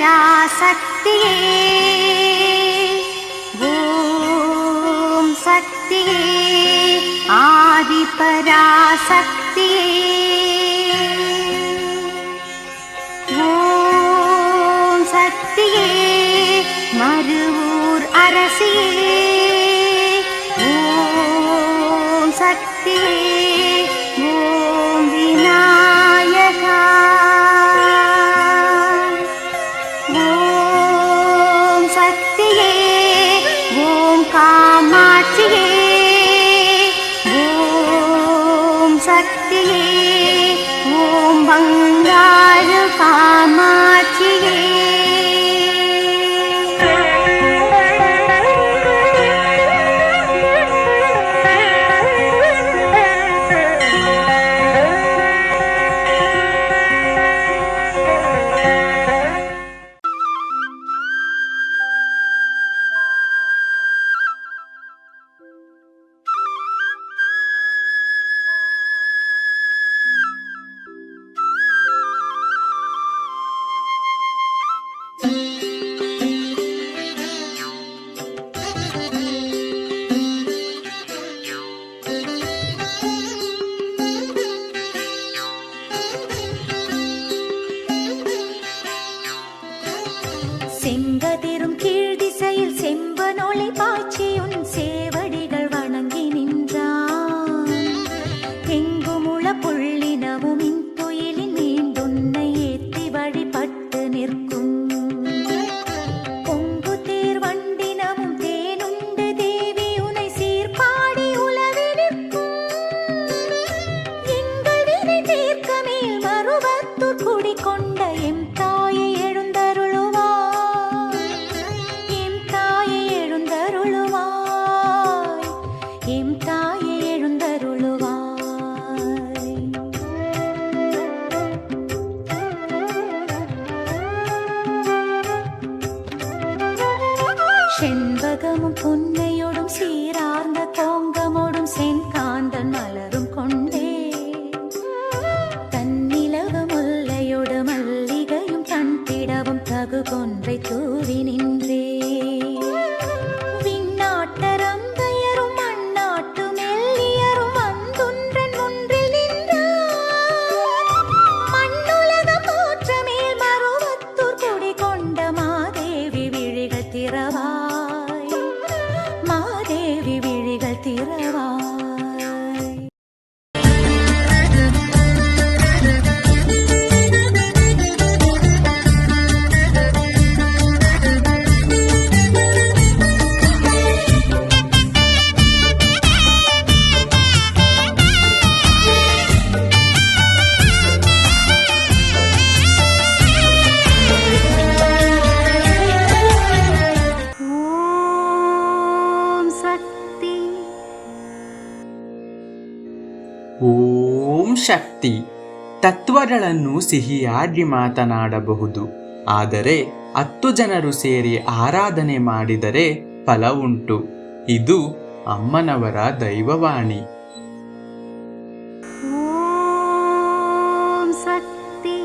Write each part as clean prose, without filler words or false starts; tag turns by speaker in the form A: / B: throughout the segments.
A: பராசக்தியே ஓம் சக்தியே ஆதி பராசக்தியே ஓம் சக்தியே மருவூர் அரசியே ஓம் சக்தியே ஓம் விநாயகா ஓம் சக்தியே ஓம் காமாட்சியே ஓம் சக்தியே ஓம் பங்காரு காமாட்சியே
B: செங்கதிரும் கீழ் திசையில் செம்பனொளி பாய்ச்சி உன் சேவடிகள் வணங்கி நின்றான். எங்குமுள புள்ளினமும் இன்துயிலின் நீண்டுன்னை ஏத்தி வழிபட்டு நிற்கும். பொங்கு தேர் வண்டினமும் தேனுண்டு தேவி உனை சீர்பாடி உலவி நிற்கும். எங்கள் வினை தீர்க்க மேல் மருவத்தூர் குடிகொண்ட எம் தாயை செண்பகமும் புன்னையோடும் சீரார்ந்த கோங்கமோடும் செங்காந்தன் மலரும் கொண்டே தன்னிலவு முல்லையோடு மல்லிகையும் தன்பிடவும் தகு கொன்றை தூவி நின்றே. விண்ணாட்டரங்கையரும் மண்ணாட்டு மெல்லியரும் வந்துன்றன் முன்றில் நின்றார். மண்ணுலகம் போற்ற மேல் மருவத்தூர் குடி கொண்ட மாதேவி விழிகள் திறவா திரவாய்.
C: ಓಂ ಶಕ್ತಿ. ತತ್ವಗಳನ್ನು ಸಿಹಿಯಾಗಿ ಮಾತನಾಡಬಹುದು, ಆದರೆ 10 ಜನರು ಸೇರಿ ಆರಾಧನೆ ಮಾಡಿದರೆ ಫಲ ಉಂಟು. ಇದು ಅಮ್ಮನವರ ದೈವವಾಣಿ.
A: ಓಂ ಶಕ್ತಿ.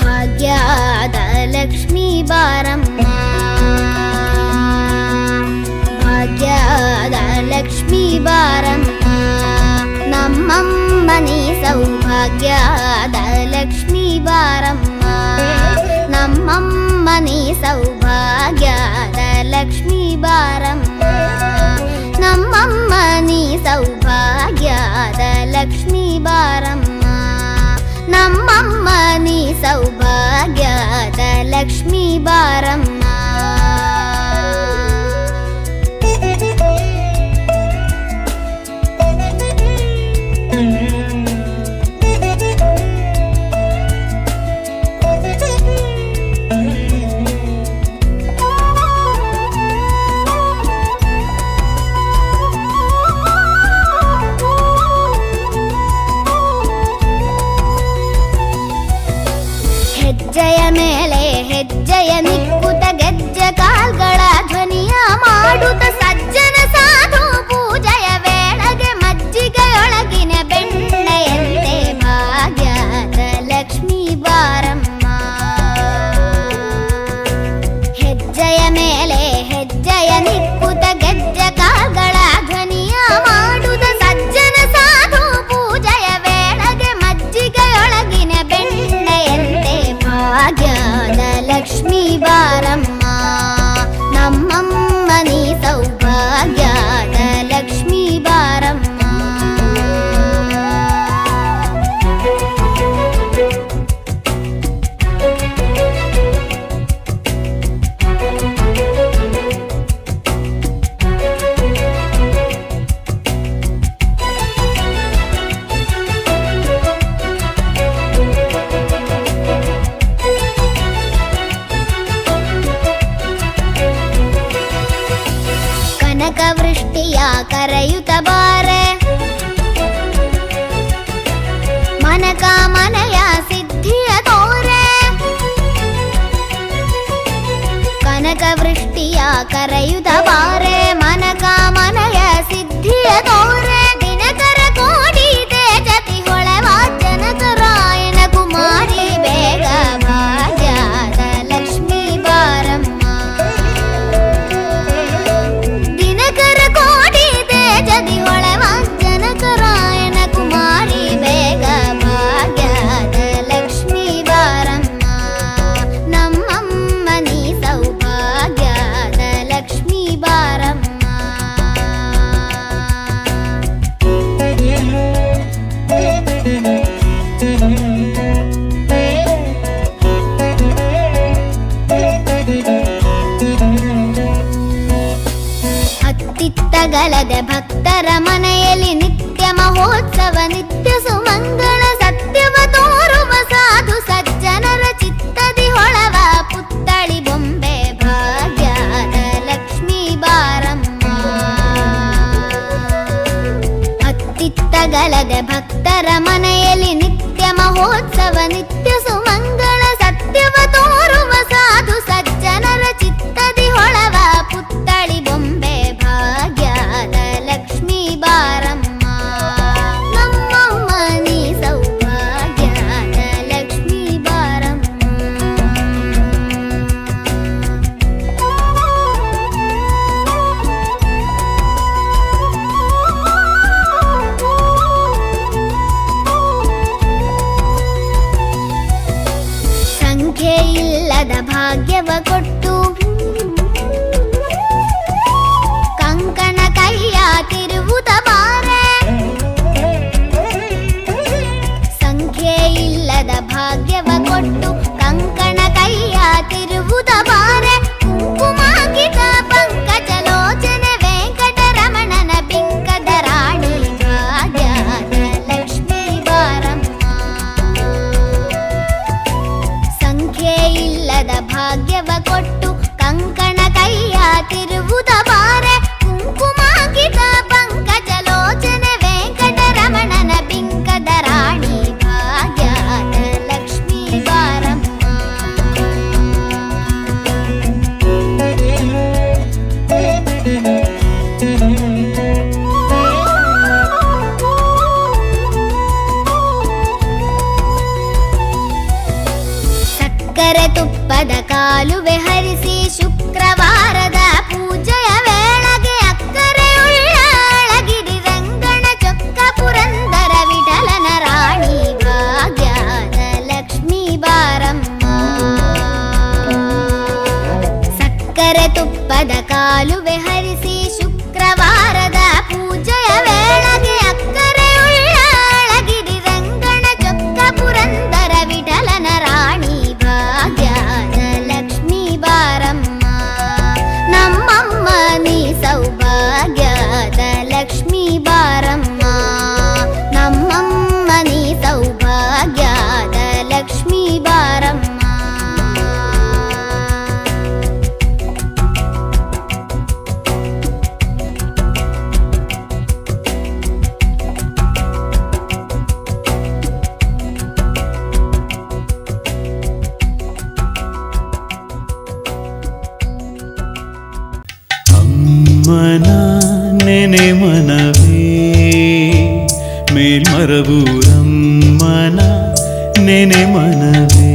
D: ಭಾಗ್ಯದ ಲಕ್ಷ್ಮೀ ಬಾರಮ್ಮ, ಭಾಗ್ಯದ ಲಕ್ಷ್ಮೀ ಬಾರಮ್ಮ, ನಮ್ಮಮ್ಮನಿ ಸೌಭಾಗ್ಯದ ಲಕ್ಷ್ಮೀ ಬಾರಮ್ಮ, ನಮ್ಮಮ್ಮನಿ ಸೌಭಾಗ್ಯದ ಲಕ್ಷ್ಮೀ ಬಾರಮ್ಮ, ನಮ್ಮಮ್ಮನಿ ಸೌಭಾಗ್ಯದ ಲಕ್ಷ್ಮೀ ಬಾರಮ್ಮ, ನಮ್ಮಮ್ಮನಿ ಸೌಭಾಗ್ಯದ ಲಕ್ಷ್ಮೀ ಬಾರಮ್ಮ. ಕರೆಯುತ್ತ ಬಾರೆ ಮನಕಾಮನೆಯ ಸಿದ್ಧಿಯ ತೋರೆ ಕನಕ ವೃಷ್ಟಿಯ ಕರೆಯುತ್ತ ಬಾರೆ ಮನಕಾಮನೆಯ ಸಿದ್ಧಿಯ ತೋರೆ ದಿನಕರ ಕೋಟಿ ತೇಜತಿ ಹೊಳೆವ ಜನಕರಾಯನ ಕುಮಾರಿ ಬೇಗ ಭಾಗ್ಯದ ಲಕ್ಷ್ಮೀ ಬಾರಮ್ಮ ದಿನಕರ ಕೋಟಿ ತೇಜತಿ ಹೊಳೆವ ಜನಕರಾಯನ ಕುಮಾರಿ ಬೇಗ ಭಾಗ್ಯದ ಲಕ್ಷ್ಮೀ ಬಾರಮ್ಮ ನಮ್ಮಮ್ಮ ನೀ ಸೌಭಾಗ್ಯದ ಲಕ್ಷ್ಮೀ ಬಾರಮ್ಮ ಅತ್ತಿತ್ತಗಲದೆ ಭಕ್ತರ ಮನೆಯಲ್ಲಿ ನಿತ್ಯ ಮಹೋತ್ಸವ ನಿತ್ಯ ಸುಮಂಗಳ ಸತ್ಯವ ತೋರುವ ಸಾಧು ಸಜ್ಜನರ ಚಿತ್ತದಿ ಹೊಳವ ಪುತ್ತಳಿ ಬೊಂಬೆ ಭಾಗ್ಯದ ಲಕ್ಷ್ಮೀ ಬಾರಮ್ಮ ಅತ್ತಿತ್ತಗಲದೆ ಭಕ್ತರ ಮನೆಯಲ್ಲಿ ನಿತ್ಯ ಮಹೋತ್ಸವ ನಿತ್ಯ ಸುಮಂಗಳ ಸತ್ಯವ ತೋರುವ ಸಾಧು ಸಜ್ಜನರ ಚಿತ್ತದಿ ಹೊಳವ ಪುತ್ತಳಿ ಬೊಂಬೆ ಭಾಗ್ಯದ ಲಕ್ಷ್ಮೀ ಬಾರಮ್ಮ ನಮ್ಮಮ್ಮ ನೀ ಸೌಭಾಗ್ಯದ ಲಕ್ಷ್ಮೀ ಬಾರಮ್ಮ ಸಂಖ್ಯೆ ಇಲ್ಲದ ಭಾಗ್ಯವ ಕೊಟ್ಟು ಕಂಕಣ ಕೈಯ ತಿರುವುದ ಬಾರೆ ಸಂಖ್ಯೆ ಇಲ್ಲದ ಭಾಗ್ಯವ ಕೊಟ್ಟು ಕಂಕಣ ಕೈಯ ತಿರುವುದ ಬಾರೆ ಕುಂಕುಮಾಂಕಿತ ಪಂಕಜಲೋಚನೆ ವೆಂಕಟರಮಣನ ಬಿಂಕದ ರಾಣಿ ಭಾಗ್ಯದ ಲಕ್ಷ್ಮೀ ಬಾರಮ್ಮ ಸಂಖ್ಯೆ ಇಲ್ಲದ ಭಾಗ್ಯವ ಕೊಟ್ಟು ಕಂಕಣ ಕೈಯ ತಿರುವುದ ಬಾರೆ ಕುಂಕುಮಾಂಕಿತ ಪಂಕಜಲೋಚನೆ ವೆಂಕಟರಮಣನ ಬಿಂಕದ ರಾಣಿ ಭಾಗ್ಯದ ಲಕ್ಷ್ಮೀ ಬಾರಮ್ಮ ಸಕ್ಕರೆ ತುಪ್ಪದ ಕಾಲುವೆ ಹರಿಸಿ ಶುಕ್ರವಾರದ ಪೂಜೆಯ ವೇಳೆಗೆ ಅಕ್ಕರೆಯುಳ್ಳ ಅಳಗಿರಿ ರಂಗಣ ಚೊಕ್ಕ ಪುರಂದರ ವಿಠಲನ ರಾಣಿ ಭಾಗ್ಯದ ಲಕ್ಷ್ಮೀ ಬಾರಮ್ಮ ಸಕ್ಕರೆ ತುಪ್ಪದ ಕಾಲುವೆ ಹರಿಸಿ ಶುಕ್ರವಾರದ ಪೂಜೆಯ ವೇಳೆಗೆ ಅಕ್ಕರೆಯುಳ್ಳ ಅಳಗಿರಿ ರಂಗಣ ಚೊಕ್ಕ ಪುರಂದರ ವಿಠಲನ ರಾಣಿ ಭಾಗ್ಯದ ಲಕ್ಷ್ಮೀ ಬಾರಮ್ಮ ನಮ್ಮಮ್ಮ ನೀ ಸೌಭಾಗ್ಯದ ಲಕ್ಷ್ಮೀ ಬಾರಮ್ಮ ನಮ್ಮಮ್ಮ ನೀ ಸೌಭಾಗ್ಯದ ಲಕ್ಷ್ಮೀ ಬಾರಮ್ಮ
E: ಅಮ್ಮನ ನೆನೆ ಮನವೇ ಮೇಲ್ಮರಬೂರಮ್ಮನ ನೆನೆ ಮನವೇ